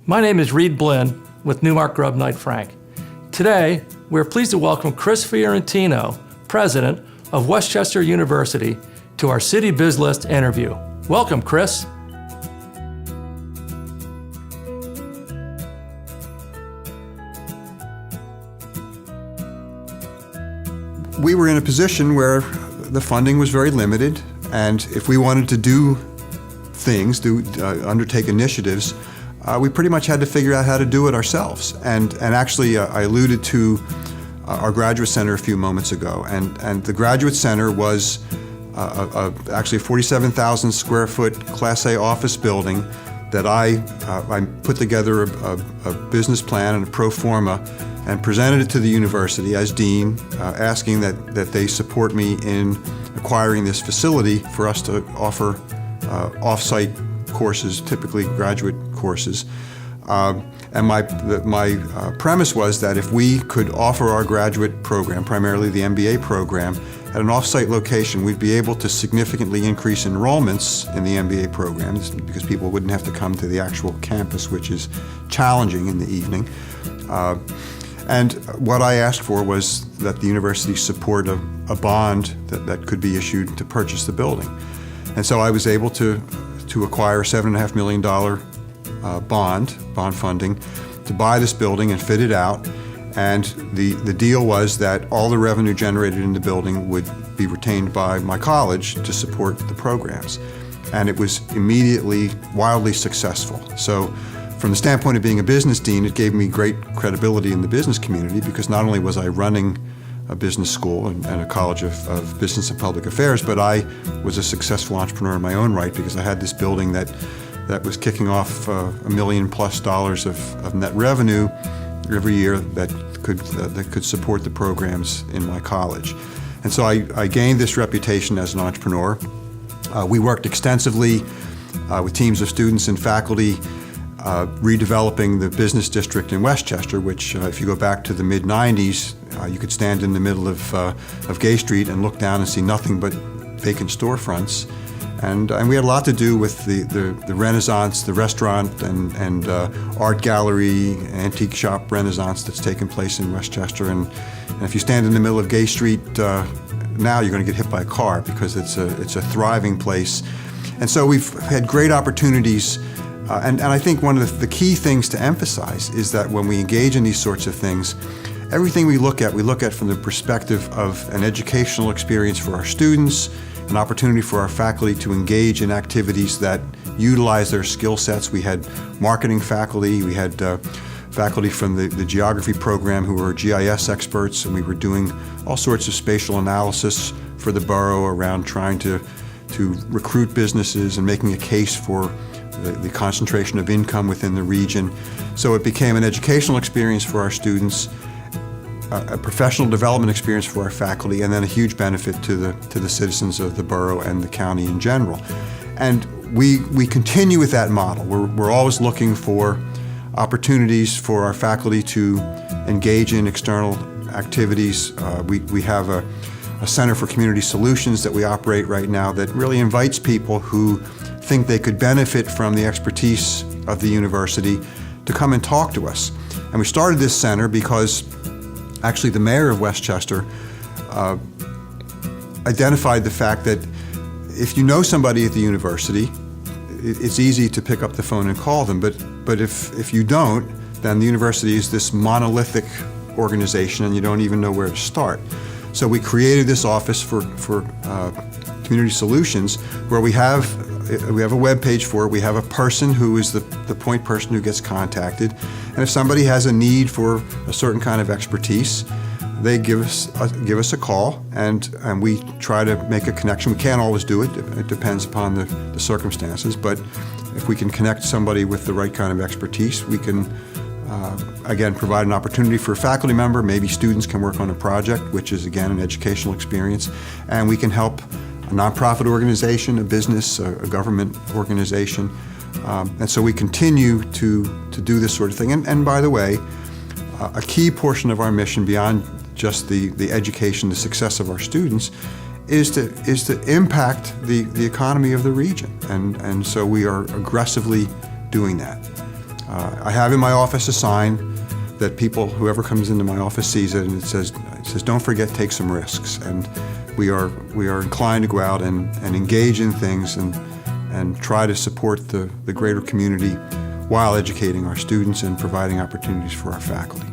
My name is Reed Blinn with Newmark Grubb Knight Frank. Today, we're pleased to welcome Chris Fiorentino, President of Westchester University, to our City Biz List interview. Welcome, Chris. We were in a position where the funding was very limited, and if we wanted to do things, undertake initiatives, we pretty much had to figure out how to do it ourselves. And actually, I alluded to our Graduate Center a few moments ago, and the Graduate Center was actually a 47,000 square foot Class A office building that I put together a business plan and a pro forma and presented it to the university as dean, asking that they support me in acquiring this facility for us to offer off-site courses, typically graduate courses. And my premise was that if we could offer our graduate program, primarily the MBA program, at an off-site location, we'd be able to significantly increase enrollments in the MBA programs because people wouldn't have to come to the actual campus, which is challenging in the evening. And what I asked for was that the university support a bond that could be issued to purchase the building. And so I was able to acquire a $7.5 million bond funding to buy this building and fit it out. And the deal was that all the revenue generated in the building would be retained by my college to support the programs. And it was immediately wildly successful. So from the standpoint of being a business dean, it gave me great credibility in the business community because not only was I running a business school and a college of business and public affairs, but I was a successful entrepreneur in my own right because I had this building that was kicking off $1 million+ of net revenue every year that could support the programs in my college. And so I gained this reputation as an entrepreneur. We worked extensively with teams of students and faculty redeveloping the business district in Westchester, which if you go back to the mid-90s, you could stand in the middle of Gay Street and look down and see nothing but vacant storefronts. And we had a lot to do with the Renaissance, the restaurant and art gallery, antique shop Renaissance that's taken place in Westchester. And if you stand in the middle of Gay Street now, you're going to get hit by a car because it's a thriving place. And so we've had great opportunities. And I think one of the key things to emphasize is that when we engage in these sorts of things, everything we look at from the perspective of an educational experience for our students, an opportunity for our faculty to engage in activities that utilize their skill sets. We had marketing faculty, we had faculty from the geography program who were GIS experts, and we were doing all sorts of spatial analysis for the borough around trying to recruit businesses and making a case for the concentration of income within the region. So it became an educational experience for our students, a professional development experience for our faculty, and then a huge benefit to the citizens of the borough and the county in general. And we continue with that model. We're always looking for opportunities for our faculty to engage in external activities. We have a Center for Community Solutions that we operate right now that really invites people who think they could benefit from the expertise of the university to come and talk to us. And we started this center because actually the mayor of Westchester identified the fact that if you know somebody at the university, it's easy to pick up the phone and call them, but if you don't, then the university is this monolithic organization and you don't even know where to start. So we created this office for community solutions where we have a web page for it. We have a person who is the point person who gets contacted. And if somebody has a need for a certain kind of expertise, they give us a call and we try to make a connection. We can't always do it. It depends upon the circumstances. But if we can connect somebody with the right kind of expertise, we can again, provide an opportunity for a faculty member. Maybe students can work on a project, which is, again, an educational experience. And we can help a nonprofit organization, a business, a government organization. And so we continue to do this sort of thing. And by the way, a key portion of our mission, beyond just the education, the success of our students, is to impact the economy of the region. And so we are aggressively doing that. I have in my office a sign that whoever comes into my office sees it, and it says, don't forget, take some risks. And we are inclined to go out and engage in things and try to support the greater community while educating our students and providing opportunities for our faculty.